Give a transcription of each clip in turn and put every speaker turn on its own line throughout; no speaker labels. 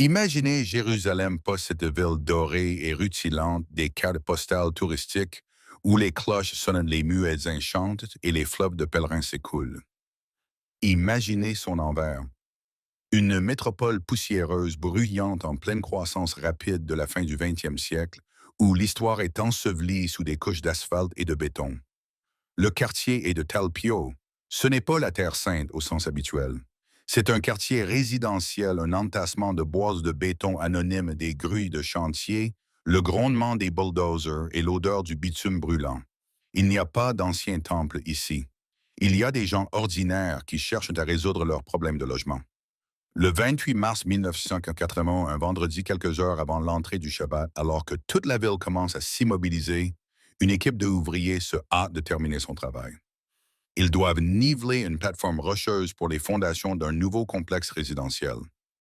Imaginez Jérusalem pas cette ville dorée et rutilante des cartes postales touristiques où les cloches sonnent les muettes enchantes et les fleuves de pèlerins s'écoulent. Imaginez son envers. Une métropole poussiéreuse, bruyante en pleine croissance rapide de la fin du 20e siècle, où l'histoire est ensevelie sous des couches d'asphalte et de béton. Le quartier est de Talpio. Ce n'est pas la Terre Sainte au sens habituel. C'est un quartier résidentiel, un entassement de boises de béton anonymes des grues de chantier, le grondement des bulldozers et l'odeur du bitume brûlant. Il n'y a pas d'ancien temple ici. Il y a des gens ordinaires qui cherchent à résoudre leurs problèmes de logement. Le 28 mars 1980, un vendredi quelques heures avant l'entrée du Shabbat, alors que toute la ville commence à s'immobiliser, une équipe d'ouvriers se hâte de terminer son travail. Ils doivent niveler une plateforme rocheuse pour les fondations d'un nouveau complexe résidentiel.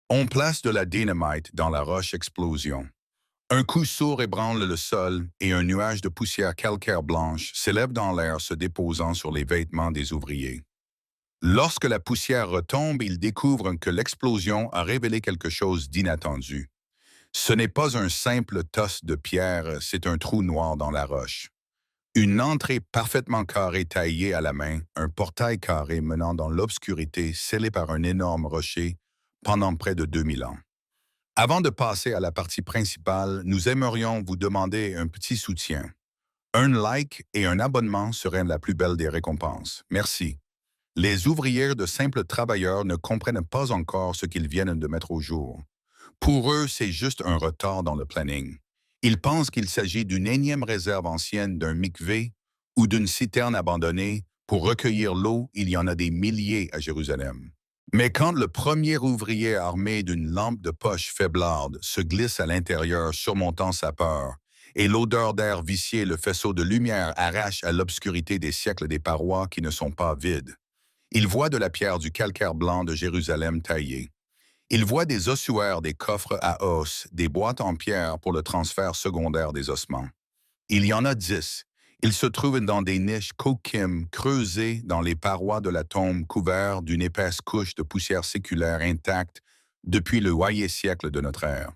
On place de la dynamite dans la roche explosion. Un coup sourd ébranle le sol et un nuage de poussière calcaire blanche s'élève dans l'air se déposant sur les vêtements des ouvriers. Lorsque la poussière retombe, ils découvrent que l'explosion a révélé quelque chose d'inattendu. Ce n'est pas un simple tos de pierre, c'est un trou noir dans la roche. Une entrée parfaitement carrée taillée à la main, un portail carré menant dans l'obscurité scellé par un énorme rocher pendant près de 2000 ans. Avant de passer à la partie principale, nous aimerions vous demander un petit soutien. Un like et un abonnement seraient la plus belle des récompenses. Merci. Les ouvriers de simples travailleurs ne comprennent pas encore ce qu'ils viennent de mettre au jour. Pour eux, c'est juste un retard dans le planning. Ils pensent qu'il s'agit d'une énième réserve ancienne d'un mikvé ou d'une citerne abandonnée. Pour recueillir l'eau, il y en a des milliers à Jérusalem. Mais quand le premier ouvrier armé d'une lampe de poche faiblarde se glisse à l'intérieur surmontant sa peur, et l'odeur d'air vicié le faisceau de lumière arrache à l'obscurité des siècles des parois qui ne sont pas vides, il voit de la pierre du calcaire blanc de Jérusalem taillée. Il voit des ossuaires, des coffres à os, des boîtes en pierre pour le transfert secondaire des ossements. Il y en a 10. Ils se trouvent dans des niches kokim creusées dans les parois de la tombe couvertes d'une épaisse couche de poussière séculaire intacte depuis le Haye siècle de notre ère.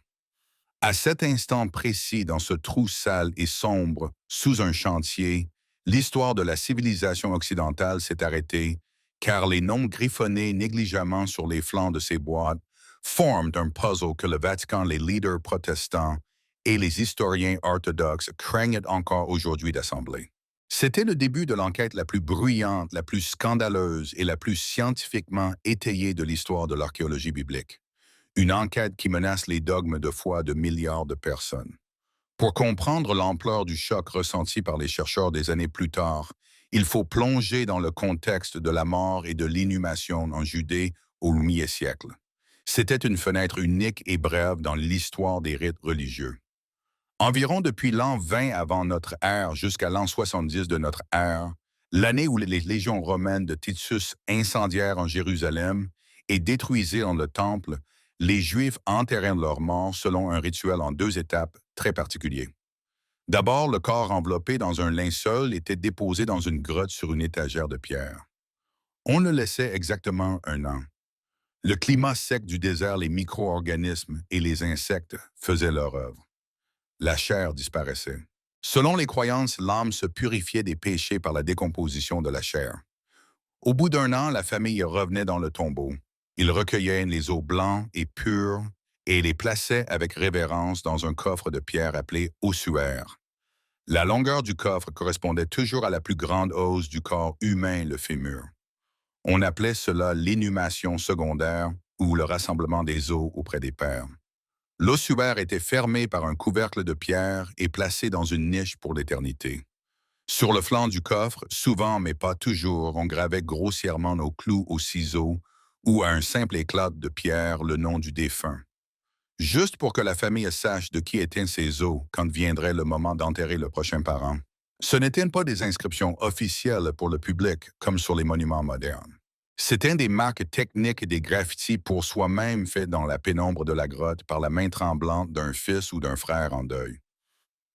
À cet instant précis, dans ce trou sale et sombre, sous un chantier, l'histoire de la civilisation occidentale s'est arrêtée, car les noms griffonnés négligemment sur les flancs de ces boîtes forment un puzzle que le Vatican, les leaders protestants et les historiens orthodoxes craignent encore aujourd'hui d'assembler. C'était le début de l'enquête la plus bruyante, la plus scandaleuse et la plus scientifiquement étayée de l'histoire de l'archéologie biblique. Une enquête qui menace les dogmes de foi de milliards de personnes. Pour comprendre l'ampleur du choc ressenti par les chercheurs des années plus tard, il faut plonger dans le contexte de la mort et de l'inhumation en Judée au mi-siècle. C'était une fenêtre unique et brève dans l'histoire des rites religieux. Environ depuis l'an 20 avant notre ère jusqu'à l'an 70 de notre ère, l'année où les légions romaines de Titus incendièrent en Jérusalem et détruisirent le temple, les Juifs enterrèrent leurs morts selon un rituel en 2 étapes très particulier. D'abord, le corps enveloppé dans un linceul était déposé dans une grotte sur une étagère de pierre. On le laissait exactement 1 an. Le climat sec du désert, les micro-organismes et les insectes faisaient leur œuvre. La chair disparaissait. Selon les croyances, l'âme se purifiait des péchés par la décomposition de la chair. Au bout d'1 an, la famille revenait dans le tombeau. Ils recueillaient les os blancs et purs et les plaçaient avec révérence dans un coffre de pierre appelé ossuaire. La longueur du coffre correspondait toujours à la plus grande os du corps humain, le fémur. On appelait cela l'inhumation secondaire ou le rassemblement des os auprès des pères. L'ossuaire était fermé par un couvercle de pierre et placé dans une niche pour l'éternité. Sur le flanc du coffre, souvent mais pas toujours, on gravait grossièrement nos clous au ciseau ou à un simple éclat de pierre le nom du défunt. Juste pour que la famille sache de qui étaient ces os quand viendrait le moment d'enterrer le prochain parent. Ce n'étaient pas des inscriptions officielles pour le public, comme sur les monuments modernes. C'étaient des marques techniques et des graffitis pour soi-même faits dans la pénombre de la grotte par la main tremblante d'un fils ou d'un frère en deuil.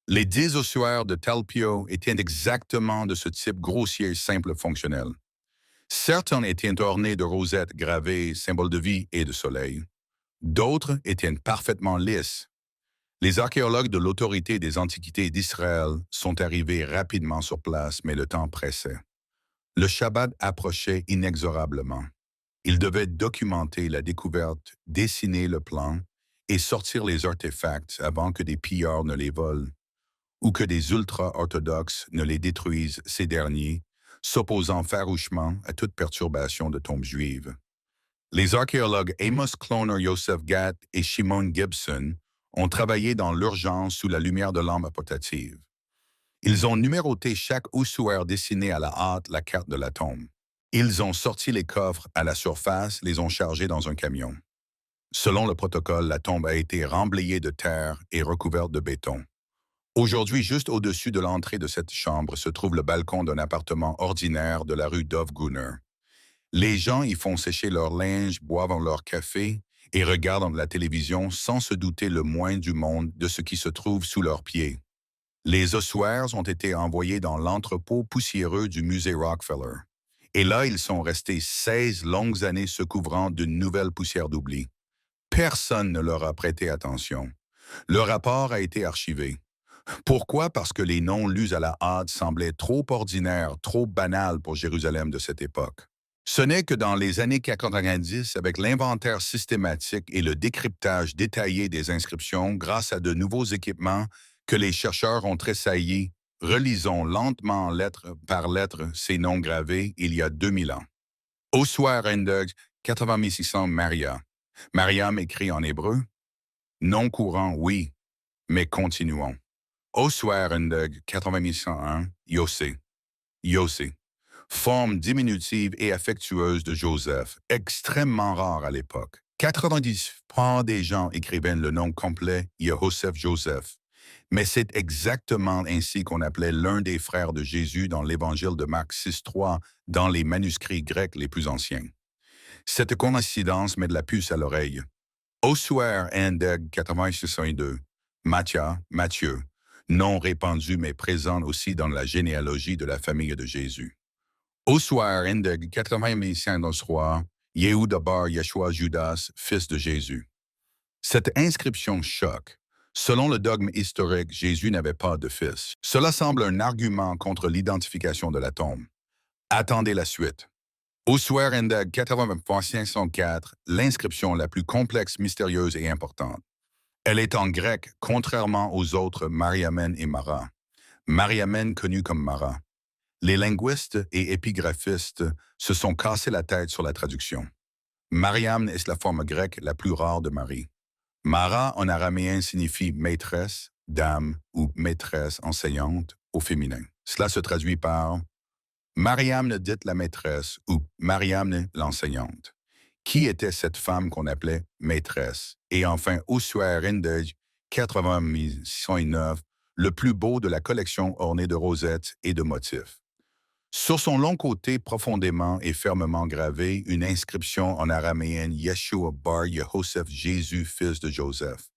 Les 10 ossuaires de Talpio étaient exactement de ce type grossier et simple fonctionnel. Certains étaient ornés de rosettes gravées, symboles de vie et de soleil. D'autres étaient parfaitement lisses. Les archéologues de l'Autorité des Antiquités d'Israël sont arrivés rapidement sur place, mais le temps pressait. Le Shabbat approchait inexorablement. Ils devaient documenter la découverte, dessiner le plan et sortir les artefacts avant que des pilleurs ne les volent ou que des ultra-orthodoxes ne les détruisent, ces derniers, s'opposant farouchement à toute perturbation de tombes juives. Les archéologues Amos Cloner, Yosef Gatt et Shimon Gibson ont travaillé dans l'urgence sous la lumière de lampe portative. Ils ont numéroté chaque ossuaire dessiné à la hâte la carte de la tombe. Ils ont sorti les coffres à la surface, les ont chargés dans un camion. Selon le protocole, la tombe a été remblayée de terre et recouverte de béton. Aujourd'hui, juste au-dessus de l'entrée de cette chambre se trouve le balcon d'un appartement ordinaire de la rue Dovgunner. Les gens y font sécher leur linge, boivent leur café et regardent la télévision sans se douter le moins du monde de ce qui se trouve sous leurs pieds. Les ossuaires ont été envoyés dans l'entrepôt poussiéreux du musée Rockefeller. Et là, ils sont restés 16 longues années se couvrant d'une nouvelle poussière d'oubli. Personne ne leur a prêté attention. Le rapport a été archivé. Pourquoi? Parce que les noms lus à la hâte semblaient trop ordinaires, trop banals pour Jérusalem de cette époque. Ce n'est que dans les années 90, avec l'inventaire systématique et le décryptage détaillé des inscriptions grâce à de nouveaux équipements, que les chercheurs ont tressailli. Relisons lentement lettre par lettre ces noms gravés il y a 2000 ans. Ossuaire Endog, 8600 Maria. Mariam écrit en hébreu. Nom courant, oui, mais continuons. Ossuaire Endog, 8101 Yossé. Yossé. Forme diminutive et affectueuse de Joseph, extrêmement rare à l'époque. 90% des gens écrivaient le nom complet Yehoseph Joseph. Mais c'est exactement ainsi qu'on appelait l'un des frères de Jésus dans l'Évangile de Marc 6,3 dans les manuscrits grecs les plus anciens. Cette coïncidence met de la puce à l'oreille. Ossuaire Endeg 8602, Matthieu, nom répandu mais présent aussi dans la généalogie de la famille de Jésus. Ossuaire Endeg 8503, Yehuda bar Yeshua Judas, fils de Jésus. Cette inscription choque. Selon le dogme historique, Jésus n'avait pas de fils. Cela semble un argument contre l'identification de la tombe. Attendez la suite. Ossuaire Endeg 8504, l'inscription la plus complexe, mystérieuse et importante. Elle est en grec, contrairement aux autres Mariamen et Mara. Mariamen connu comme Mara. Les linguistes et épigraphistes se sont cassés la tête sur la traduction. Mariam est la forme grecque la plus rare de Marie. Mara en araméen signifie maîtresse, dame ou maîtresse enseignante au féminin. Cela se traduit par Mariamne dite la maîtresse ou Mariamne l'enseignante. Qui était cette femme qu'on appelait maîtresse? Et enfin, Ossuaire Endeg 8609, le plus beau de la collection ornée de rosettes et de motifs. Sur son long côté profondément et fermement gravé, une inscription en araméen Yeshua bar Yehoseph Jésus, fils de Joseph.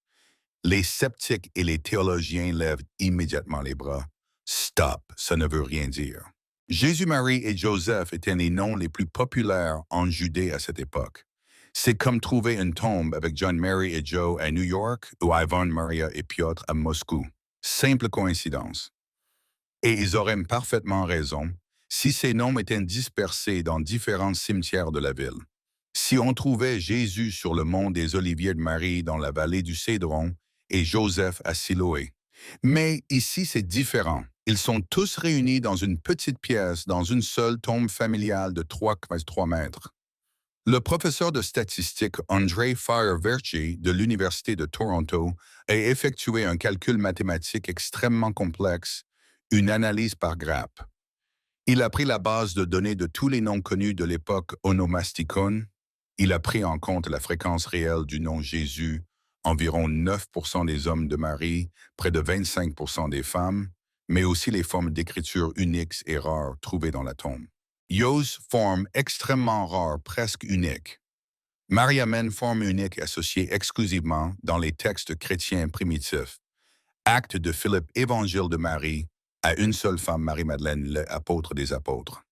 Les sceptiques et les théologiens lèvent immédiatement les bras. Stop, ça ne veut rien dire. Jésus, Marie et Joseph étaient les noms les plus populaires en Judée à cette époque. C'est comme trouver une tombe avec John, Mary et Joe à New York ou Ivan, Maria et Piotr à Moscou. Simple coïncidence. Et ils auraient parfaitement raison si ces noms étaient dispersés dans différents cimetières de la ville. Si on trouvait Jésus sur le mont des Oliviers de Marie dans la vallée du Cédron et Joseph à Siloé. Mais ici, c'est différent. Ils sont tous réunis dans une petite pièce, dans une seule tombe familiale de 3 mètres. Le professeur de statistique Andrei Fire-Verchi de l'Université de Toronto a effectué un calcul mathématique extrêmement complexe, une analyse par grappe. Il a pris la base de données de tous les noms connus de l'époque onomasticon. Il a pris en compte la fréquence réelle du nom Jésus, environ 9% des hommes de Marie, près de 25% des femmes, mais aussi les formes d'écriture uniques et rares trouvées dans la tombe. Yos, forme extrêmement rare, presque unique. Mariamen, forme unique associée exclusivement dans les textes chrétiens primitifs. Acte de Philippe, Évangile de Marie, à une seule femme, Marie-Madeleine, l'apôtre des apôtres.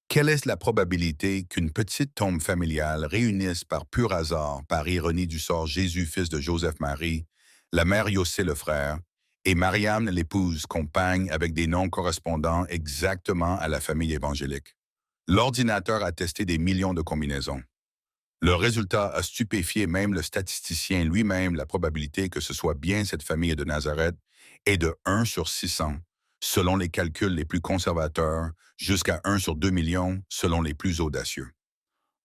Quelle est la probabilité qu'une petite tombe familiale réunisse par pur hasard, par ironie du sort, Jésus, fils de Joseph-Marie, la mère Yossé le frère, et Mariam l'épouse, compagne avec des noms correspondant exactement à la famille évangélique? L'ordinateur a testé des millions de combinaisons. Le résultat a stupéfié même le statisticien lui-même. La probabilité que ce soit bien cette famille de Nazareth est de 1 sur 600, selon les calculs les plus conservateurs, jusqu'à 1 sur 2 millions, selon les plus audacieux.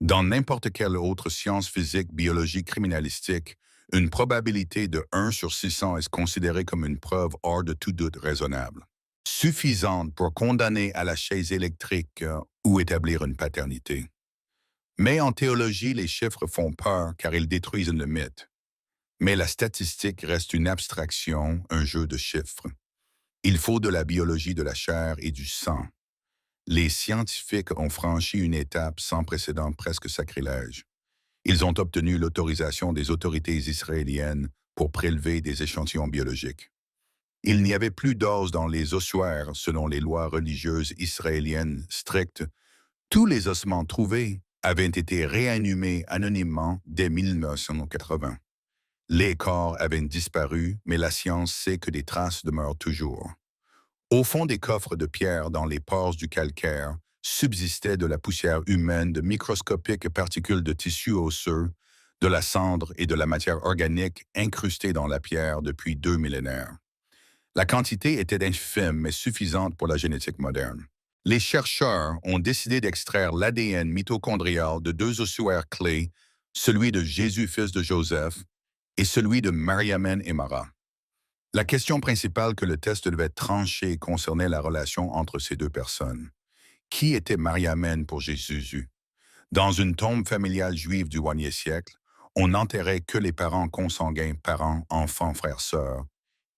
Dans n'importe quelle autre science physique, biologie, criminalistique, une probabilité de 1 sur 600 est considérée comme une preuve hors de tout doute raisonnable, suffisante pour condamner à la chaise électrique ou établir une paternité. Mais en théologie, les chiffres font peur car ils détruisent le mythe. Mais la statistique reste une abstraction, un jeu de chiffres. Il faut de la biologie de la chair et du sang. Les scientifiques ont franchi une étape sans précédent, presque sacrilège. Ils ont obtenu l'autorisation des autorités israéliennes pour prélever des échantillons biologiques. Il n'y avait plus d'os dans les ossuaires selon les lois religieuses israéliennes strictes. Tous les ossements trouvés avaient été réanimés anonymement dès 1980. Les corps avaient disparu, mais la science sait que des traces demeurent toujours. Au fond des coffres de pierre dans les pores du calcaire subsistait de la poussière humaine, de microscopiques particules de tissu osseux, de la cendre et de la matière organique incrustées dans la pierre depuis 2 millénaires. La quantité était infime mais suffisante pour la génétique moderne. Les chercheurs ont décidé d'extraire l'ADN mitochondrial de 2 ossuaires clés, celui de Jésus, fils de Joseph, et celui de Mariamène et Mara. La question principale que le test devait trancher concernait la relation entre ces deux personnes. Qui était Mariamène pour Jésus? Dans une tombe familiale juive du 1er siècle, on n'enterrait que les parents consanguins, parents, enfants, frères, sœurs,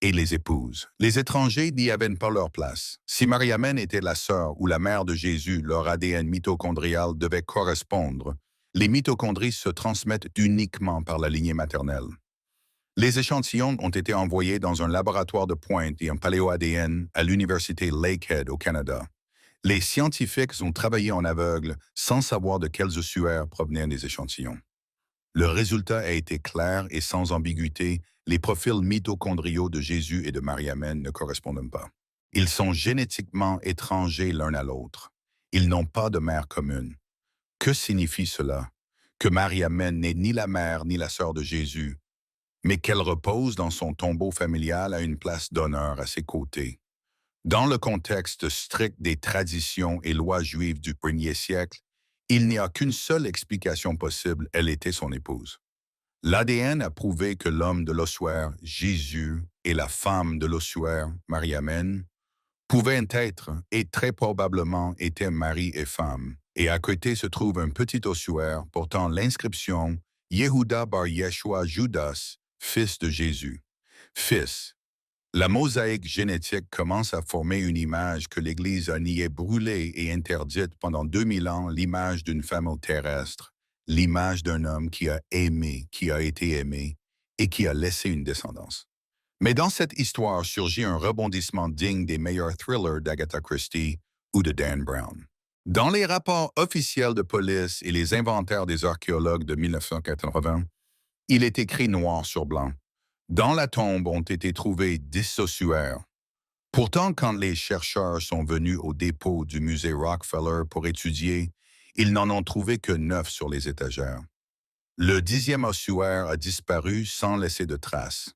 et les épouses. Les étrangers n'y avaient pas leur place. Si Mariamène était la sœur ou la mère de Jésus, leur ADN mitochondrial devait correspondre. Les mitochondries se transmettent uniquement par la lignée maternelle. Les échantillons ont été envoyés dans un laboratoire de pointe et un paléo-ADN à l'université Lakehead au Canada. Les scientifiques ont travaillé en aveugle sans savoir de quels ossuaires provenaient les échantillons. Le résultat a été clair et sans ambiguïté, les profils mitochondriaux de Jésus et de Mariamène ne correspondent pas. Ils sont génétiquement étrangers l'un à l'autre. Ils n'ont pas de mère commune. Que signifie cela? Que Mariamène n'est ni la mère ni la sœur de Jésus, mais qu'elle repose dans son tombeau familial à une place d'honneur à ses côtés. Dans le contexte strict des traditions et lois juives du 1er siècle, il n'y a qu'une seule explication possible, elle était son épouse. L'ADN a prouvé que l'homme de l'ossuaire, Jésus, et la femme de l'ossuaire, Mariamène, pouvaient être, et très probablement étaient mari et femme. Et à côté se trouve un petit ossuaire portant l'inscription Yehuda bar Yeshua Judas, fils de Jésus. Fils. La mosaïque génétique commence à former une image que l'Église a niée, brûlée et interdite pendant 2000 ans, l'image d'une femme terrestre, l'image d'un homme qui a aimé, qui a été aimé et qui a laissé une descendance. Mais dans cette histoire surgit un rebondissement digne des meilleurs thrillers d'Agatha Christie ou de Dan Brown. Dans les rapports officiels de police et les inventaires des archéologues de 1980, il est écrit noir sur blanc. Dans la tombe ont été trouvés 10 ossuaires. Pourtant, quand les chercheurs sont venus au dépôt du musée Rockefeller pour étudier, ils n'en ont trouvé que 9 sur les étagères. Le 10e ossuaire a disparu sans laisser de traces.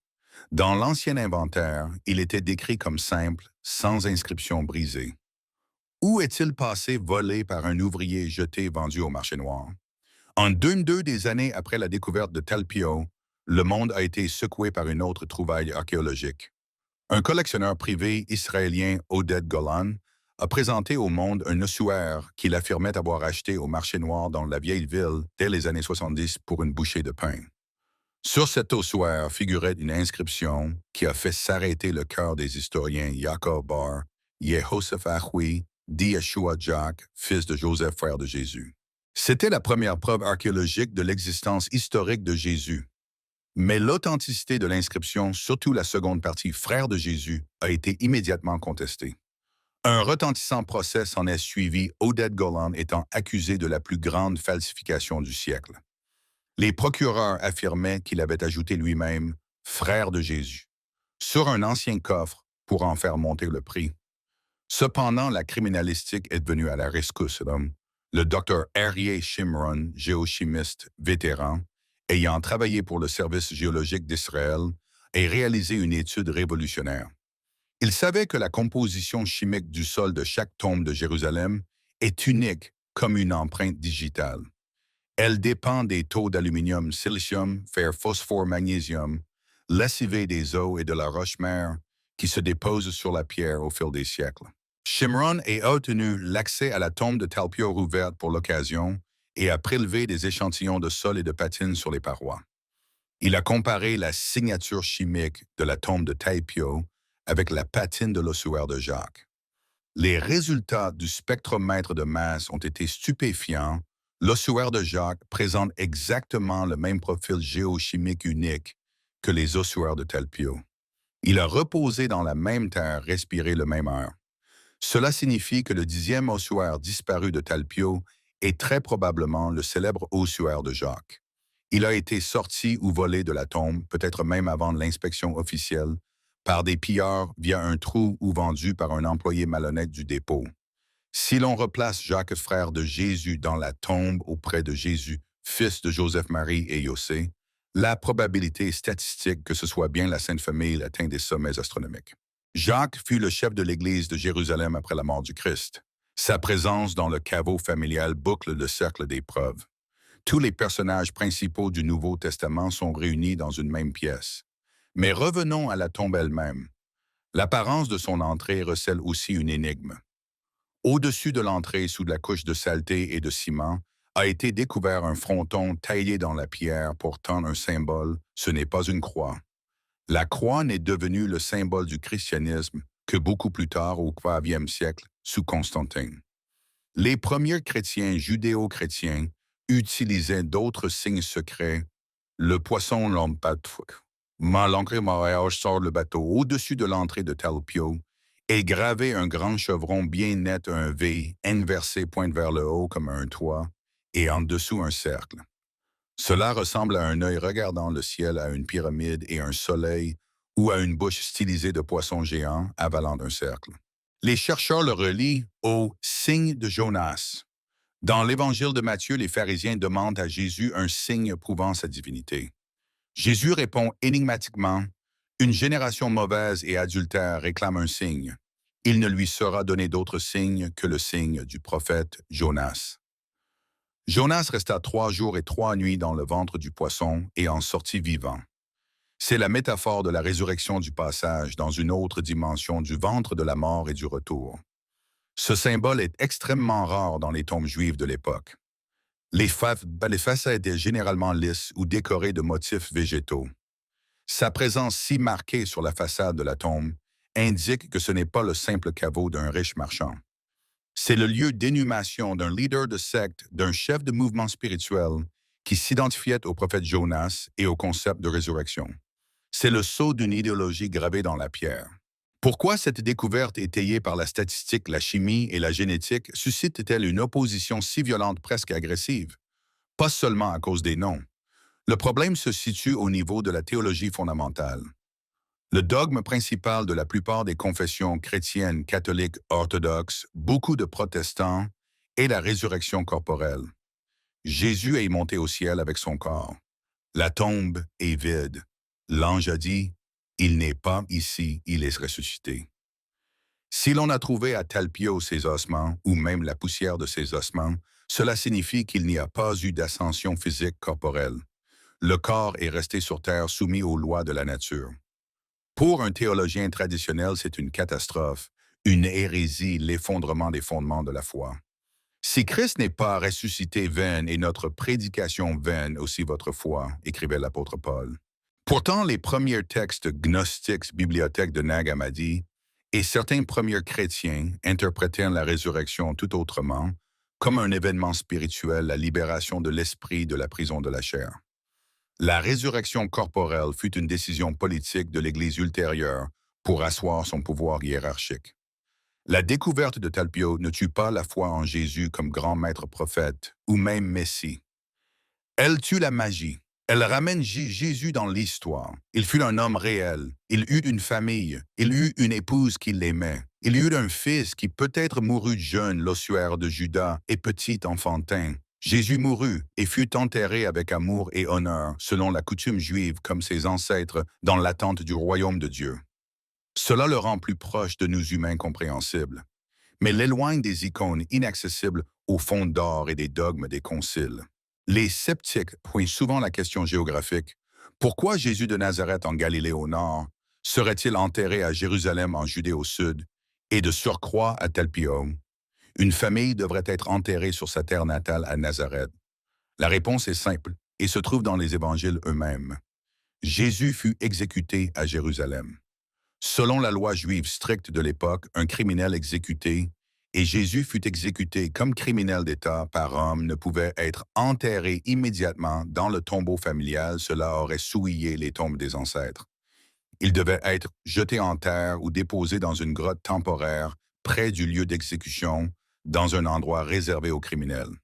Dans l'ancien inventaire, il était décrit comme simple, sans inscription brisée. Où est-il passé, volé par un ouvrier, jeté, vendu au marché noir? En 22 des années après la découverte de Talpio, le monde a été secoué par une autre trouvaille archéologique. Un collectionneur privé israélien, Oded Golan, a présenté au monde un ossuaire qu'il affirmait avoir acheté au marché noir dans la vieille ville dès les années 70 pour une bouchée de pain. Sur cet ossuaire figurait une inscription qui a fait s'arrêter le cœur des historiens Yaakov Bar, Yehoseph Achoui, dit Yeshua Jacques, fils de Joseph, frère de Jésus. C'était la première preuve archéologique de l'existence historique de Jésus. Mais l'authenticité de l'inscription, surtout la seconde partie, frère de Jésus, a été immédiatement contestée. Un retentissant procès s'en est suivi, Oded Golan étant accusé de la plus grande falsification du siècle. Les procureurs affirmaient qu'il avait ajouté lui-même « frère de Jésus » sur un ancien coffre pour en faire monter le prix. Cependant, la criminalistique est venue à la rescousse. Le docteur Aryeh Shimron, géochimiste vétéran, ayant travaillé pour le service géologique d'Israël, a réalisé une étude révolutionnaire. Il savait que la composition chimique du sol de chaque tombe de Jérusalem est unique comme une empreinte digitale. Elle dépend des taux d'aluminium, silicium, fer, phosphore, magnésium, lessivés des eaux et de la roche-mère qui se déposent sur la pierre au fil des siècles. Shimron a obtenu l'accès à la tombe de Talpio rouverte pour l'occasion et a prélevé des échantillons de sol et de patine sur les parois. Il a comparé la signature chimique de la tombe de Talpio avec la patine de l'ossuaire de Jacques. Les résultats du spectromètre de masse ont été stupéfiants. L'ossuaire de Jacques présente exactement le même profil géochimique unique que les ossuaires de Talpio. Il a reposé dans la même terre, respiré le même air. Cela signifie que le 10e ossuaire disparu de Talpio est très probablement le célèbre ossuaire de Jacques. Il a été sorti ou volé de la tombe, peut-être même avant l'inspection officielle, par des pilleurs via un trou ou vendu par un employé malhonnête du dépôt. Si l'on replace Jacques, frère de Jésus, dans la tombe auprès de Jésus, fils de Joseph-Marie et Yossé, la probabilité statistique que ce soit bien la Sainte Famille atteint des sommets astronomiques. Jacques fut le chef de l'Église de Jérusalem après la mort du Christ. Sa présence dans le caveau familial boucle le cercle des preuves. Tous les personnages principaux du Nouveau Testament sont réunis dans une même pièce. Mais revenons à la tombe elle-même. L'apparence de son entrée recèle aussi une énigme. Au-dessus de l'entrée, sous la couche de saleté et de ciment, a été découvert un fronton taillé dans la pierre portant un symbole, ce n'est pas une croix. La croix n'est devenue le symbole du christianisme que beaucoup plus tard, au IVe siècle, sous Constantin. Les premiers chrétiens judéo-chrétiens utilisaient d'autres signes secrets. Le poisson l'empatouque. L'ancré mariage sort le bateau au-dessus de l'entrée de Talpio et gravé un grand chevron bien net, un V, inversé pointe vers le haut comme un toit, et en dessous un cercle. Cela ressemble à un œil regardant le ciel, à une pyramide et un soleil, ou à une bouche stylisée de poisson géant avalant un cercle. Les chercheurs le relient au signe de Jonas. Dans l'Évangile de Matthieu, les pharisiens demandent à Jésus un signe prouvant sa divinité. Jésus répond énigmatiquement « Une génération mauvaise et adultère réclame un signe. Il ne lui sera donné d'autre signe que le signe du prophète Jonas. » Jonas resta 3 jours et 3 nuits dans le ventre du poisson et en sortit vivant. C'est la métaphore de la résurrection du passage dans une autre dimension du ventre de la mort et du retour. Ce symbole est extrêmement rare dans les tombes juives de l'époque. Les façades étaient généralement lisses ou décorées de motifs végétaux. Sa présence si marquée sur la façade de la tombe indique que ce n'est pas le simple caveau d'un riche marchand. C'est le lieu d'inhumation d'un leader de secte, d'un chef de mouvement spirituel qui s'identifiait au prophète Jonas et au concept de résurrection. C'est le sceau d'une idéologie gravée dans la pierre. Pourquoi cette découverte étayée par la statistique, la chimie et la génétique suscite-t-elle une opposition si violente, presque agressive? Pas seulement à cause des noms. Le problème se situe au niveau de la théologie fondamentale. Le dogme principal de la plupart des confessions chrétiennes, catholiques, orthodoxes, beaucoup de protestants, est la résurrection corporelle. Jésus est monté au ciel avec son corps. La tombe est vide. L'ange a dit, « Il n'est pas ici, il est ressuscité. » Si l'on a trouvé à Talpio ses ossements, ou même la poussière de ses ossements, cela signifie qu'il n'y a pas eu d'ascension physique corporelle. Le corps est resté sur terre soumis aux lois de la nature. Pour un théologien traditionnel, c'est une catastrophe, une hérésie, l'effondrement des fondements de la foi. Si Christ n'est pas ressuscité, vaine est notre prédication, vaine aussi votre foi, écrivait l'apôtre Paul. Pourtant, les premiers textes gnostiques, bibliothèques de Nag Hammadi, et certains premiers chrétiens interprétaient la résurrection tout autrement, comme un événement spirituel, la libération de l'esprit de la prison de la chair. La résurrection corporelle fut une décision politique de l'Église ultérieure pour asseoir son pouvoir hiérarchique. La découverte de Talpio ne tue pas la foi en Jésus comme grand maître prophète ou même Messie. Elle tue la magie. Elle ramène Jésus dans l'histoire. Il fut un homme réel. Il eut une famille. Il eut une épouse qui l'aimait. Il eut un fils qui peut-être mourut jeune, l'ossuaire de Judas et petit enfantin. Jésus mourut et fut enterré avec amour et honneur, selon la coutume juive comme ses ancêtres, dans l'attente du royaume de Dieu. Cela le rend plus proche de nous humains compréhensibles, mais l'éloigne des icônes inaccessibles au fond d'or et des dogmes des conciles. Les sceptiques pointent souvent la question géographique. Pourquoi Jésus de Nazareth en Galilée au nord serait-il enterré à Jérusalem en Judée au sud et de surcroît à Talpio? Une famille devrait être enterrée sur sa terre natale à Nazareth. La réponse est simple et se trouve dans les évangiles eux-mêmes. Jésus fut exécuté à Jérusalem. Selon la loi juive stricte de l'époque, un criminel exécuté, et Jésus fut exécuté comme criminel d'État par Rome, ne pouvait être enterré immédiatement dans le tombeau familial, cela aurait souillé les tombes des ancêtres. Il devait être jeté en terre ou déposé dans une grotte temporaire près du lieu d'exécution, dans un endroit réservé aux criminels.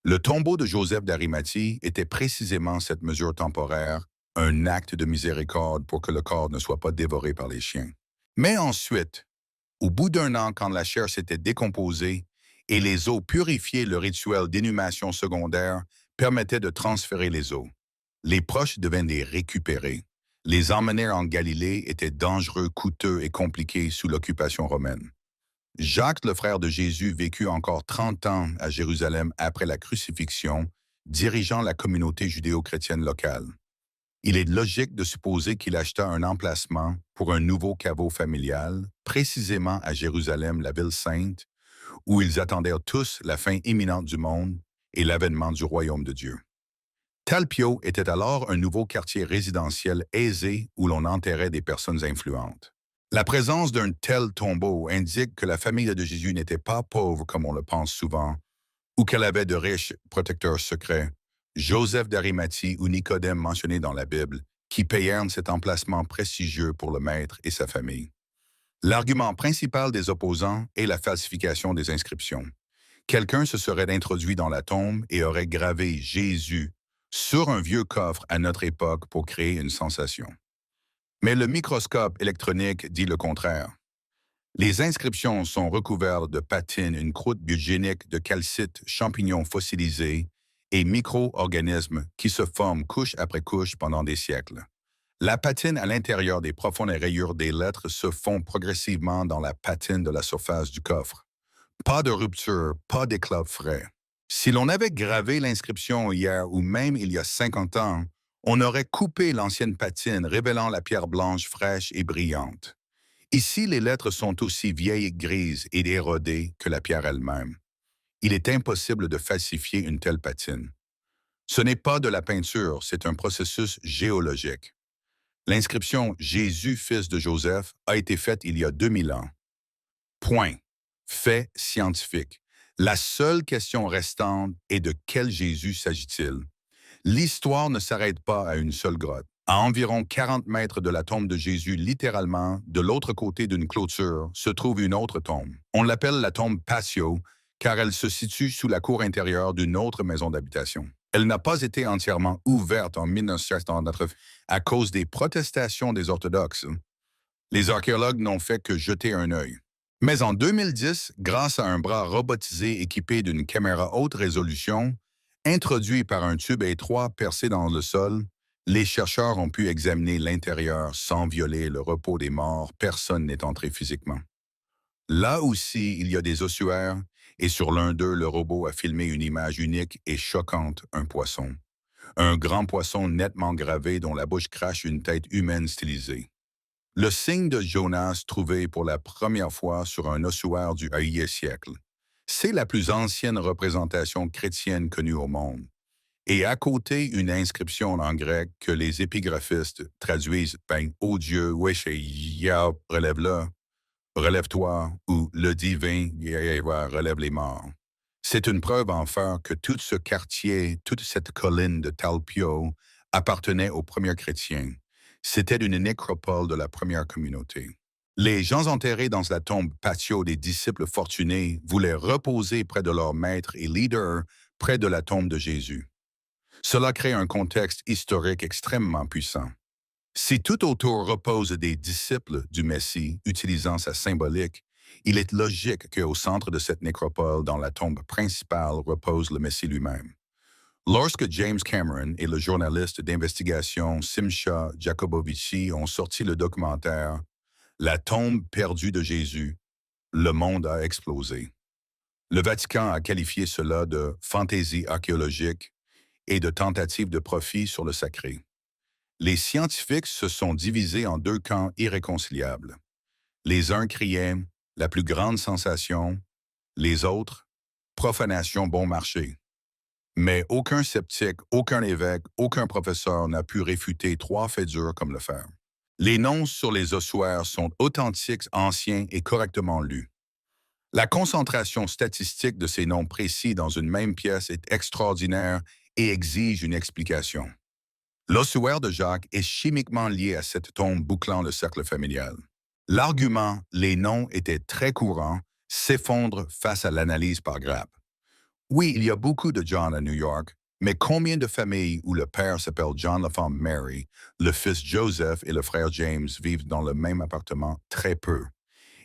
Le tombeau de Joseph d'Arimathie était précisément cette mesure temporaire, un acte de miséricorde pour que le corps ne soit pas dévoré par les chiens. Mais ensuite, au bout d'un an, quand la chair s'était décomposée et les eaux purifiées, le rituel d'inhumation secondaire permettait de transférer les eaux. Les proches devaient les récupérer. Les emmener en Galilée était dangereux, coûteux et compliqué sous l'occupation romaine. Jacques, le frère de Jésus, vécut encore 30 ans à Jérusalem après la crucifixion, dirigeant la communauté judéo-chrétienne locale. Il est logique de supposer qu'il acheta un emplacement pour un nouveau caveau familial, précisément à Jérusalem, la ville sainte, où ils attendaient tous la fin imminente du monde et l'avènement du royaume de Dieu. Talpio était alors un nouveau quartier résidentiel aisé où l'on enterrait des personnes influentes. La présence d'un tel tombeau indique que la famille de Jésus n'était pas pauvre comme on le pense souvent, ou qu'elle avait de riches protecteurs secrets, Joseph d'Arimathie ou Nicodème mentionnés dans la Bible, qui payèrent cet emplacement prestigieux pour le maître et sa famille. L'argument principal des opposants est la falsification des inscriptions. Quelqu'un se serait introduit dans la tombe et aurait gravé Jésus sur un vieux coffre à notre époque pour créer une sensation. Mais le microscope électronique dit le contraire. Les inscriptions sont recouvertes de patine, une croûte biogénique de calcite, champignons fossilisés et micro-organismes qui se forment couche après couche pendant des siècles. La patine à l'intérieur des profondes rayures des lettres se fond progressivement dans la patine de la surface du coffre. Pas de rupture, pas d'éclat frais. Si l'on avait gravé l'inscription hier ou même il y a 50 ans, on aurait coupé l'ancienne patine, révélant la pierre blanche fraîche et brillante. Ici, les lettres sont aussi vieilles, grises et érodées que la pierre elle-même. Il est impossible de falsifier une telle patine. Ce n'est pas de la peinture, c'est un processus géologique. L'inscription «Jésus, fils de Joseph» a été faite il y a 2000 ans. Point. Fait scientifique. La seule question restante est de quel Jésus s'agit-il? L'histoire ne s'arrête pas à une seule grotte. À environ 40 mètres de la tombe de Jésus, littéralement, de l'autre côté d'une clôture, se trouve une autre tombe. On l'appelle la tombe Patio, car elle se situe sous la cour intérieure d'une autre maison d'habitation. Elle n'a pas été entièrement ouverte en 1939 à cause des protestations des orthodoxes. Les archéologues n'ont fait que jeter un œil. Mais en 2010, grâce à un bras robotisé équipé d'une caméra haute résolution, introduit par un tube étroit percé dans le sol, les chercheurs ont pu examiner l'intérieur sans violer le repos des morts, personne n'est entré physiquement. Là aussi, il y a des ossuaires, et sur l'un d'eux, le robot a filmé une image unique et choquante, un poisson. Un grand poisson nettement gravé dont la bouche crache une tête humaine stylisée. Le signe de Jonas trouvé pour la première fois sur un ossuaire du Ier siècle. C'est la plus ancienne représentation chrétienne connue au monde. Et à côté, une inscription en grec que les épigraphistes traduisent « Ô Dieu, wesh, ya, relève-le, relève-toi » ou « Le divin, relève les morts ». C'est une preuve en fer que tout ce quartier, toute cette colline de Talpio appartenait aux premiers chrétiens. C'était une nécropole de la première communauté. Les gens enterrés dans la tombe patio des disciples fortunés voulaient reposer près de leur maître et leader, près de la tombe de Jésus. Cela crée un contexte historique extrêmement puissant. Si tout autour repose des disciples du Messie utilisant sa symbolique, il est logique qu'au centre de cette nécropole, dans la tombe principale, repose le Messie lui-même. Lorsque James Cameron et le journaliste d'investigation Simcha Jacobovici ont sorti le documentaire La tombe perdue de Jésus, le monde a explosé. Le Vatican a qualifié cela de fantaisie archéologique et de tentative de profit sur le sacré. Les scientifiques se sont divisés en deux camps irréconciliables. Les uns criaient la plus grande sensation, les autres profanation bon marché. Mais aucun sceptique, aucun évêque, aucun professeur n'a pu réfuter trois faits durs comme le fer. Les noms sur les ossuaires sont authentiques, anciens et correctement lus. La concentration statistique de ces noms précis dans une même pièce est extraordinaire et exige une explication. L'ossuaire de Jacques est chimiquement lié à cette tombe bouclant le cercle familial. L'argument « les noms étaient très courants » s'effondre face à l'analyse par Grappe. Oui, il y a beaucoup de John à New York, mais combien de familles où le père s'appelle John la femme Mary, le fils Joseph et le frère James vivent dans le même appartement? Très peu.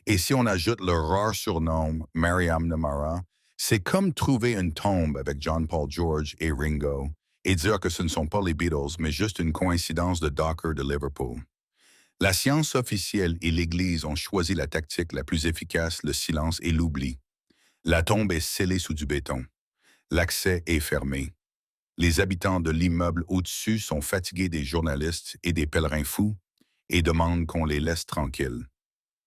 Et si on ajoute le rare surnom Mariam Namara, c'est comme trouver une tombe avec John Paul George et Ringo et dire que ce ne sont pas les Beatles, mais juste une coïncidence de Docker de Liverpool. La science officielle et l'Église ont choisi la tactique la plus efficace, le silence et l'oubli. La tombe est scellée sous du béton. L'accès est fermé. Les habitants de l'immeuble au-dessus sont fatigués des journalistes et des pèlerins fous et demandent qu'on les laisse tranquilles.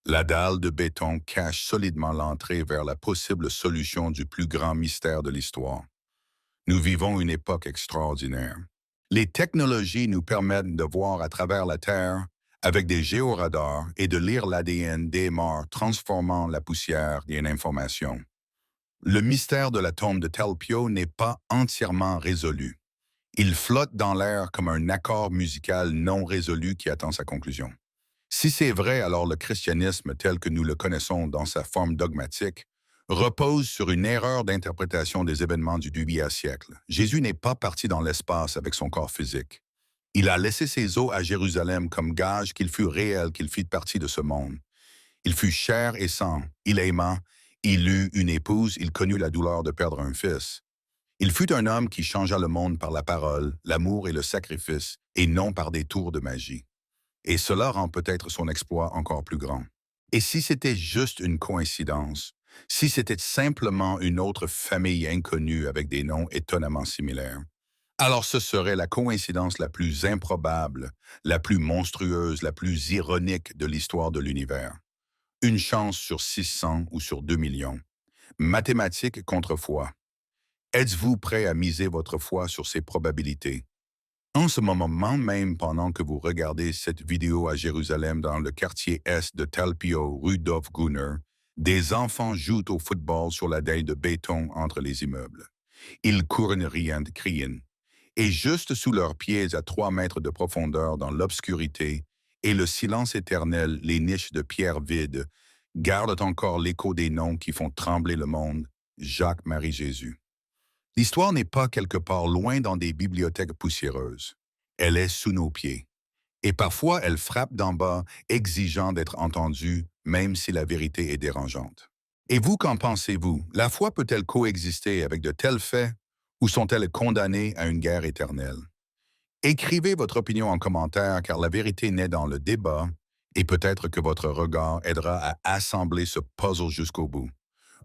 La dalle de béton cache solidement l'entrée vers la possible solution du plus grand mystère de l'histoire. Nous vivons une époque extraordinaire. Les technologies nous permettent de voir à travers la Terre avec des géoradars et de lire l'ADN des morts transformant la poussière en information. Le mystère de la tombe de Telpio n'est pas entièrement résolu. Il flotte dans l'air comme un accord musical non résolu qui attend sa conclusion. Si c'est vrai, alors le christianisme tel que nous le connaissons dans sa forme dogmatique repose sur une erreur d'interprétation des événements du XIIe siècle. Jésus n'est pas parti dans l'espace avec son corps physique. Il a laissé ses os à Jérusalem comme gage qu'il fut réel, qu'il fit partie de ce monde. Il fut chair et sang, il aima, il eut une épouse, il connut la douleur de perdre un fils. Il fut un homme qui changea le monde par la parole, l'amour et le sacrifice, et non par des tours de magie. Et cela rend peut-être son exploit encore plus grand. Et si c'était juste une coïncidence, si c'était simplement une autre famille inconnue avec des noms étonnamment similaires, alors ce serait la coïncidence la plus improbable, la plus monstrueuse, la plus ironique de l'histoire de l'univers. Une chance sur 600 ou sur 2 millions. Mathématiques contre foi. Êtes-vous prêt à miser votre foi sur ces probabilités? En ce moment même, pendant que vous regardez cette vidéo à Jérusalem dans le quartier est de Talpio, Rudolf Gunner, des enfants jouent au football sur la dalle de béton entre les immeubles. Ils courent riant, crient. Et juste sous leurs pieds, à 3 mètres de profondeur dans l'obscurité et le silence éternel, les niches de pierre vides gardent encore l'écho des noms qui font trembler le monde, Jacques, Marie, Jésus. L'histoire n'est pas quelque part loin dans des bibliothèques poussiéreuses. Elle est sous nos pieds. Et parfois, elle frappe d'en bas, exigeant d'être entendue, même si la vérité est dérangeante. Et vous, qu'en pensez-vous? La foi peut-elle coexister avec de tels faits ou sont-elles condamnées à une guerre éternelle? Écrivez votre opinion en commentaire car la vérité naît dans le débat et peut-être que votre regard aidera à assembler ce puzzle jusqu'au bout.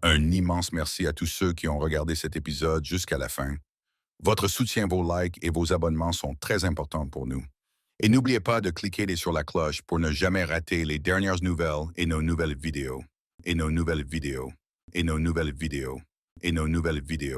Un immense merci à tous ceux qui ont regardé cet épisode jusqu'à la fin. Votre soutien, vos likes et vos abonnements sont très importants pour nous. Et n'oubliez pas de cliquer sur la cloche pour ne jamais rater les dernières nouvelles et nos nouvelles vidéos. Et nos nouvelles vidéos. Et nos nouvelles vidéos. Et nos nouvelles vidéos.